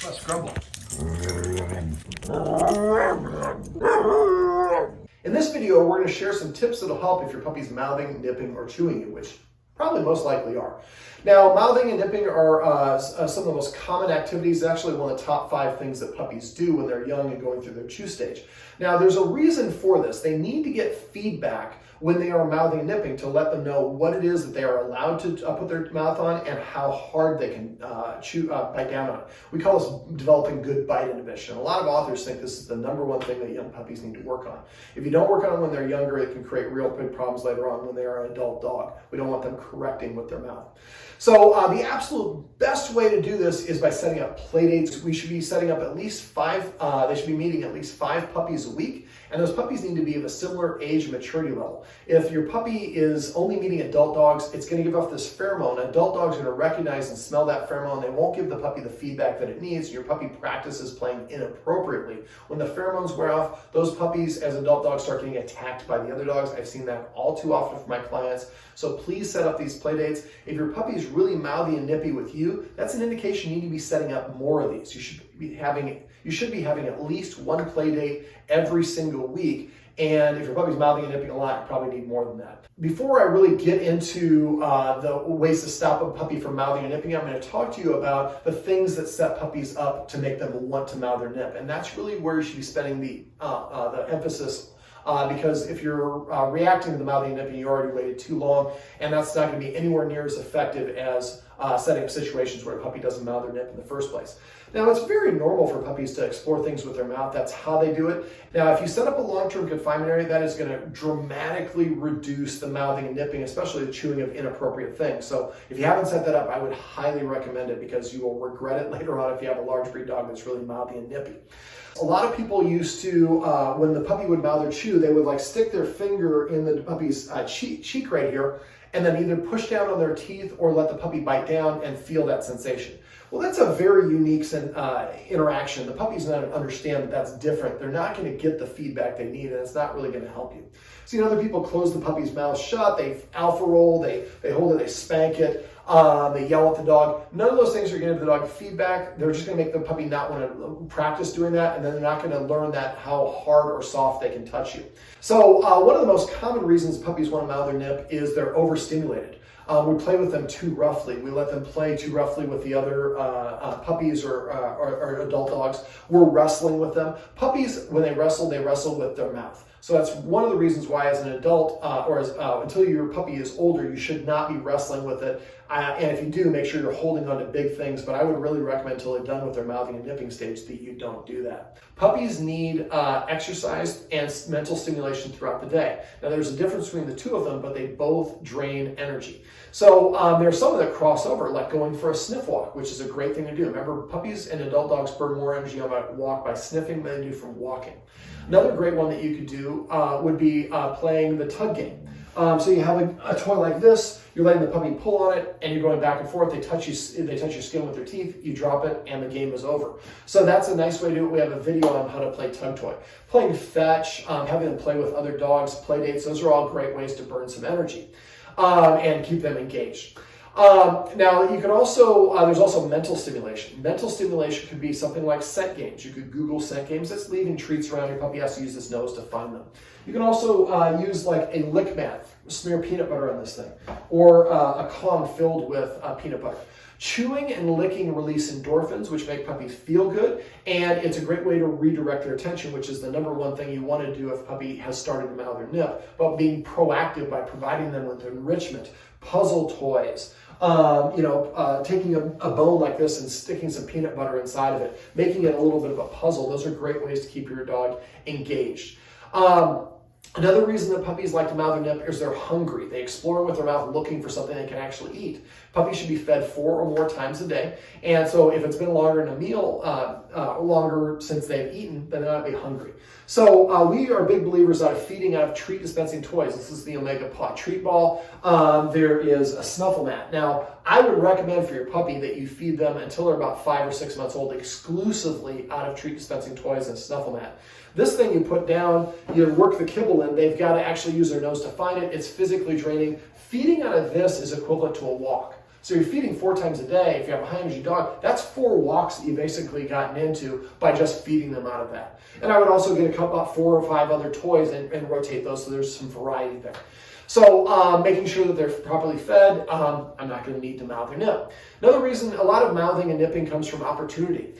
Let's grumble. In this video, we're going to share some tips that'll help if your puppy's mouthing, nipping, or chewing you, which probably most likely are. Now, mouthing and nipping are some of the most common activities, actually one of the top 5 things that puppies do when they're young and going through their chew stage. Now, there's a reason for this. They need to get feedback when they are mouthing and nipping to let them know what it is that they are allowed to put their mouth on and how hard they can bite down on it. We call this developing good bite inhibition. A lot of authors think this is the #1 thing that young puppies need to work on. If you don't work on it when they're younger, it can create real big problems later on when they are an adult dog. We don't want them correcting with their mouth. So the absolute best way to do this is by setting up play dates. We should be setting up at least 5, they should be meeting at least 5 puppies a week, and those puppies need to be of a similar age and maturity level. If your puppy is only meeting adult dogs, it's going to give off this pheromone. Adult dogs are going to recognize and smell that pheromone. They won't give the puppy the feedback that it needs. Your puppy practices playing inappropriately. When the pheromones wear off, those puppies as adult dogs start getting attacked by the other dogs. I've seen that all too often for my clients. So please set up these play dates. If your puppy is really mouthy and nippy with you, that's an indication you need to be setting up more of these. You should be having at least 1 play date every single week. And if your puppy's mouthing and nipping a lot, you probably need more than that. Before I really get into the ways to stop a puppy from mouthing and nipping, I'm going to talk to you about the things that set puppies up to make them want to mouth or nip. And that's really where you should be spending the emphasis. Because if you're reacting to the mouthing and nipping, you already waited too long, and that's not going to be anywhere near as effective as setting up situations where a puppy doesn't mouth or nip in the first place. Now, it's very normal for puppies to explore things with their mouth. That's how they do it. Now, if you set up a long-term confinement area, that is going to dramatically reduce the mouthing and nipping, especially the chewing of inappropriate things. So if you haven't set that up, I would highly recommend it because you will regret it later on if you have a large breed dog that's really mouthy and nippy. A lot of people used to, when the puppy would mouth or chew, they would like stick their finger in the puppy's cheek right here and then either push down on their teeth or let the puppy bite down and feel that sensation. Well, that's a very unique interaction. The puppy's not going to understand that that's different. They're not going to get the feedback they need, and it's not really going to help you. See, other people close the puppy's mouth shut, they alpha roll, they hold it, they spank it, they yell at the dog. None of those things are going to give the dog feedback. They're just going to make the puppy not want to practice doing that, and then they're not going to learn that how hard or soft they can touch you. So one of the most common reasons puppies want to mouth or nip is they're overstimulated. We play with them too roughly. We let them play too roughly with the other puppies or adult dogs. We're wrestling with them. Puppies, when they wrestle with their mouth. So that's one of the reasons why as an adult until your puppy is older, you should not be wrestling with it. And if you do, make sure you're holding on to big things, but I would really recommend until they're done with their mouthing and nipping stage that you don't do that. Puppies need exercise and mental stimulation throughout the day. Now there's a difference between the two of them, but they both drain energy. So there are some that cross over, like going for a sniff walk, which is a great thing to do. Remember, puppies and adult dogs burn more energy on a walk by sniffing than they do from walking. Another great one that you could do would be playing the tug game. So you have a toy like this, you're letting the puppy pull on it, and you're going back and forth. They touch your skin with their teeth, you drop it, and the game is over. So that's a nice way to do it. We have a video on how to play tug toy. Playing fetch, having them play with other dogs, play dates, those are all great ways to burn some energy and keep them engaged. Now you can also, there's also mental stimulation. Mental stimulation could be something like scent games. You could Google scent games. That's leaving treats around. Your puppy has to use his nose to find them. You can also use like a lick mat, smear peanut butter on this thing, or a Kong filled with peanut butter. Chewing and licking release endorphins, which make puppies feel good, and it's a great way to redirect their attention, which is the #1 thing you want to do if a puppy has started to mouth or nip, but being proactive by providing them with enrichment, puzzle toys, taking a bone like this and sticking some peanut butter inside of it, making it a little bit of a puzzle. Those are great ways to keep your dog engaged. Another reason that puppies like to mouth or nip is they're hungry. They explore with their mouth looking for something they can actually eat. Puppies should be fed 4 or more times a day. And so if it's been longer in a meal, longer since they've eaten, then they're not be hungry. So we are big believers out of feeding out of treat dispensing toys. This is the Omega Paw treat ball. There is a snuffle mat. Now, I would recommend for your puppy that you feed them until they're about 5 or 6 months old exclusively out of treat dispensing toys and snuffle mat. This thing you put down, you work the kibble in, they've got to actually use their nose to find it. It's physically draining. Feeding out of this is equivalent to a walk. So you're feeding 4 times a day. If you have a high-energy dog, that's 4 walks that you've basically gotten into by just feeding them out of that. And I would also get about 4 or 5 other toys and rotate those so there's some variety there. So making sure that they're properly fed, I'm not going to need to mouth or nip. Another reason a lot of mouthing and nipping comes from opportunity.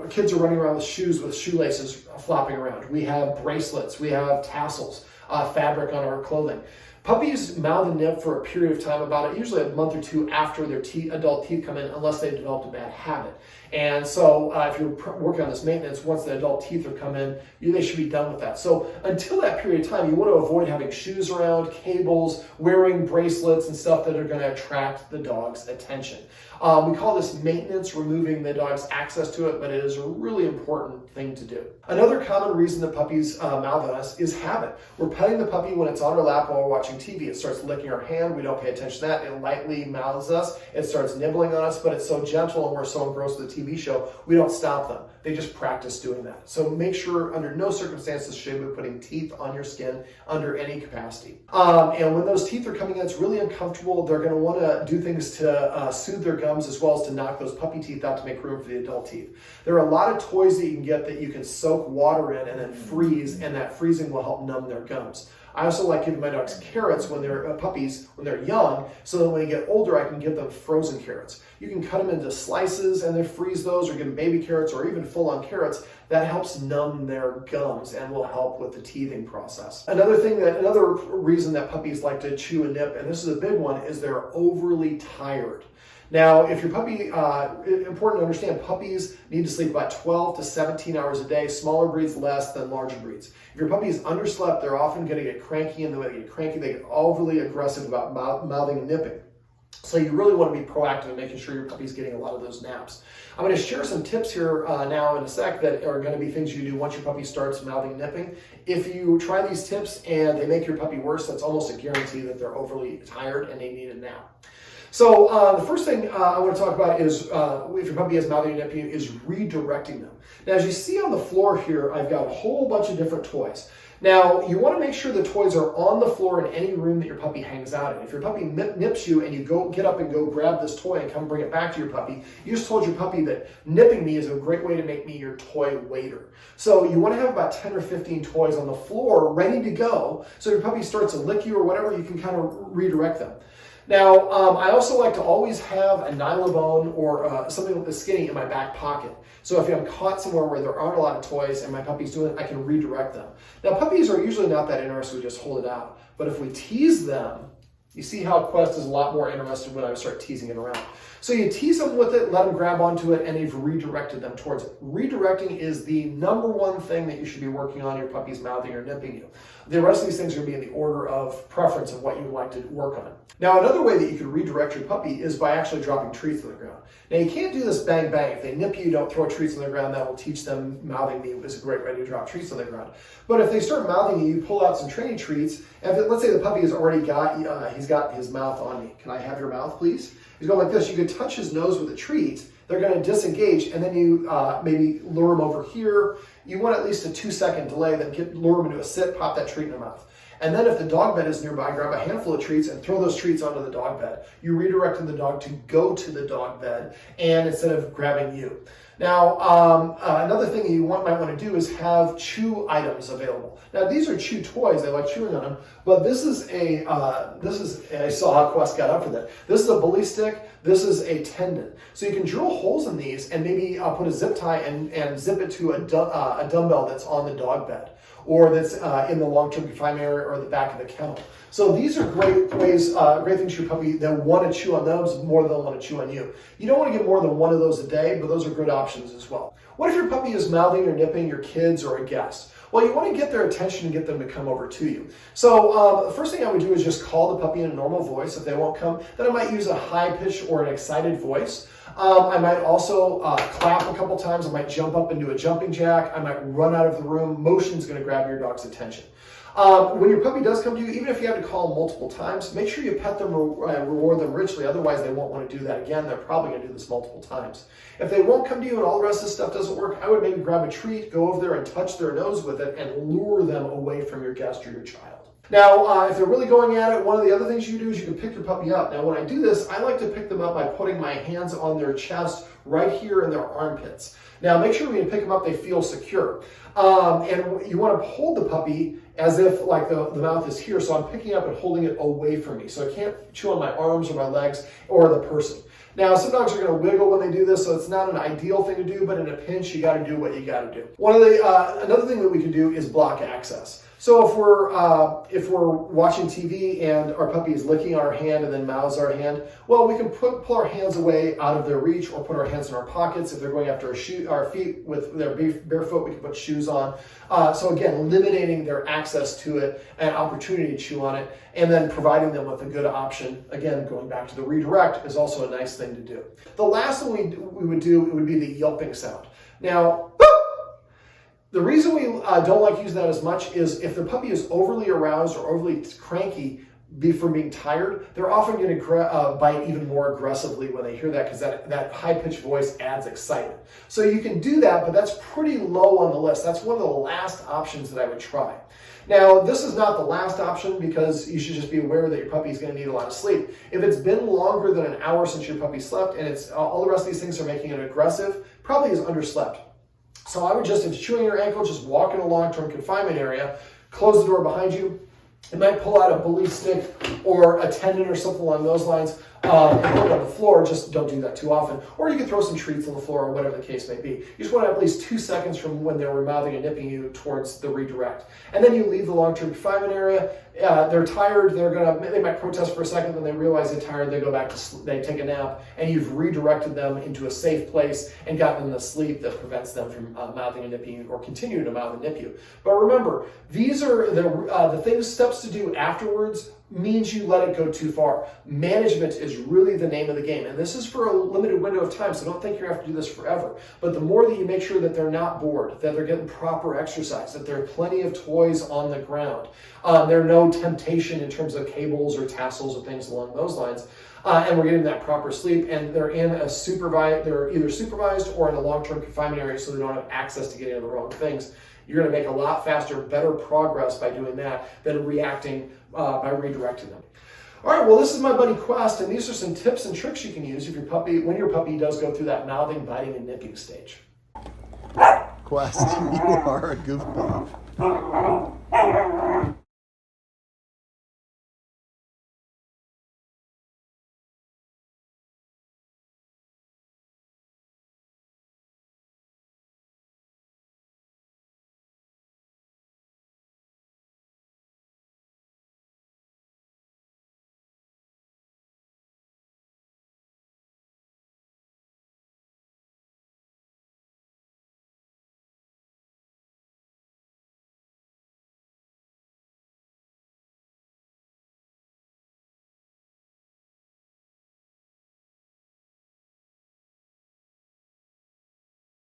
Kids are running around with shoes with shoelaces flopping around. We have bracelets, we have tassels, fabric on our clothing. Puppies mouth and nip for a period of time, usually a month or 2 after their adult teeth come in, unless they've developed a bad habit. And so if you're working on this maintenance, once the adult teeth are come in, they should be done with that. So until that period of time, you want to avoid having shoes around, cables, wearing bracelets and stuff that are going to attract the dog's attention. We call this maintenance, removing the dog's access to it, but it is a really important thing to do. Another common reason that puppies mouth on us is habit. We're petting the puppy when it's on our lap while we're watching TV. It starts licking our hand. We don't pay attention to that. It lightly mouths us. It starts nibbling on us, but it's so gentle and we're so engrossed with the TV show, we don't stop them. They just practice doing that. So make sure under no circumstances should you be putting teeth on your skin under any capacity. And when those teeth are coming in, it's really uncomfortable. They're going to want to do things to soothe their gums as well as to knock those puppy teeth out to make room for the adult teeth. There are a lot of toys that you can get that you can soak water in and then freeze, and that freezing will help numb their gums. I also like giving my dogs carrots when they're puppies, when they're young, so that when they get older, I can give them frozen carrots. You can cut them into slices and then freeze those, or give them baby carrots or even full-on carrots. That helps numb their gums and will help with the teething process. Another reason that puppies like to chew and nip, and this is a big one, is they're overly tired. Now, if your puppy, important to understand, puppies need to sleep about 12 to 17 hours a day, smaller breeds less than larger breeds. If your puppy is underslept, they're often going to get cranky, and when they get cranky, they get overly aggressive about mouthing and nipping. So you really want to be proactive in making sure your puppy's getting a lot of those naps. I'm going to share some tips here now in a sec that are going to be things you do once your puppy starts mouthing and nipping. If you try these tips and they make your puppy worse, that's almost a guarantee that they're overly tired and they need a nap. So the first thing I want to talk about is, if your puppy has mouthing and nipping, is redirecting them. Now, as you see on the floor here, I've got a whole bunch of different toys. Now, you want to make sure the toys are on the floor in any room that your puppy hangs out in. If your puppy nips you and you get up and go grab this toy and come bring it back to your puppy, you just told your puppy that nipping me is a great way to make me your toy waiter. So you want to have about 10 or 15 toys on the floor ready to go, so if your puppy starts to lick you or whatever, you can kind of redirect them. Now, I also like to always have a nylon or something with the skinny in my back pocket. So if I'm caught somewhere where there aren't a lot of toys and my puppy's doing it, I can redirect them. Now, puppies are usually not that interested, we just hold it out. But if we tease them, you see how Quest is a lot more interested when I start teasing it around. So you tease them with it, let them grab onto it, and you've redirected them towards it. Redirecting is the #1 thing that you should be working on your puppy's mouthing or nipping you. The rest of these things are going to be in the order of preference of what you would like to work on. Now, another way that you can redirect your puppy is by actually dropping treats on the ground. Now, you can't do this bang bang. If they nip you, don't throw treats on the ground. That will teach them mouthing me is a great way to drop treats on the ground. But if they start mouthing you, you pull out some training treats. And let's say the puppy has already he's got his mouth on me. Can I have your mouth, please? He's going like this. You could touch his nose with the treats. They're going to disengage, and then you maybe lure him over here. You want at least a 2-second delay, then lure him into a sit, pop that treat in the mouth. And then if the dog bed is nearby, grab a handful of treats and throw those treats onto the dog bed. You redirected the dog to go to the dog bed, and instead of grabbing you. Now, another thing you might want to do is have chew items available. Now, these are chew toys. They like chewing on them, but this is I saw how Quest got up for that. This is a bully stick. This is a tendon. So you can drill holes in these and maybe put a zip tie and zip it to a dumbbell that's on the dog bed, or that's in the long-term confinement area or the back of the kennel. So these are great ways, great things for your puppy that want to chew on those more than they'll want to chew on you. You don't want to get more than one of those a day, but those are good options as well. What if your puppy is mouthing or nipping your kids or a guest? Well, you want to get their attention and get them to come over to you. So the first thing I would do is just call the puppy in a normal voice. If they won't come, then I might use a high-pitched or an excited voice. I might also clap a couple times. I might jump up and do a jumping jack. I might run out of the room. Motion's going to grab your dog's attention. When your puppy does come to you, even if you have to call them multiple times, make sure you pet them and reward them richly. Otherwise, they won't want to do that again. They're probably going to do this multiple times. If they won't come to you and all the rest of this stuff doesn't work, I would maybe grab a treat, go over there and touch their nose with it, and lure them away from your guest or your child. Now, if they're really going at it, one of the other things you can do is you can pick your puppy up. Now, when I do this, I like to pick them up by putting my hands on their chest right here in their armpits. Now, make sure when you pick them up, they feel secure. And you want to hold the puppy as if like the mouth is here. So I'm picking up and holding it away from me. So I can't chew on my arms or my legs or the person. Now, some dogs are going to wiggle when they do this, so it's not an ideal thing to do, but in a pinch, you got to do what you got to do. Another thing that we can do is block access. So if we're watching TV and our puppy is licking our hand and then mouths our hand, well, we can pull our hands away out of their reach or put our hands in our pockets. If they're going after our feet with their barefoot, we can put shoes on. So again, eliminating their access to it and opportunity to chew on it, and then providing them with a good option. Again, going back to the redirect is also a nice thing to do. The last thing we would do, it would be the yelping sound. Now, the reason we don't like using that as much is if the puppy is overly aroused or overly cranky from being tired, they're often going to bite even more aggressively when they hear that, because that high-pitched voice adds excitement. So you can do that, but that's pretty low on the list. That's one of the last options that I would try. Now, this is not the last option, because you should just be aware that your puppy is going to need a lot of sleep. If it's been longer than an hour since your puppy slept and it's all the rest of these things are making it aggressive, probably is underslept. So I would just, if it's chewing your ankle, just walk in a long-term confinement area, close the door behind you. You might pull out a bully stick or a tendon or something along those lines and put it on the floor. Just don't do that too often. Or you can throw some treats on the floor or whatever the case may be. You just want to have at least 2 seconds from when they're mouthing and nipping you towards the redirect. And then you leave the long-term confinement area. They're tired. They might protest for a second, then they realize they're tired. They go back to sleep. They take a nap, and you've redirected them into a safe place and gotten them the sleep that prevents them from mouthing and nipping you or continuing to mouth and nip you. But remember, these are the steps to do afterwards. Means you let it go too far. Management is really the name of the game, and this is for a limited window of time, so don't think you're going to have to do this forever. But the more that you make sure that they're not bored, that they're getting proper exercise, that there are plenty of toys on the ground, there are no temptation in terms of cables or tassels or things along those lines, and we're getting that proper sleep, and they're either supervised or in a long-term confinement area, so they don't have access to getting into the wrong things. You're going to make a lot faster, better progress by doing that than reacting by redirecting them. All right, well, this is my buddy Quest, and these are some tips and tricks you can use when your puppy does go through that mouthing, biting, and nipping stage. Quest, you are a goofball.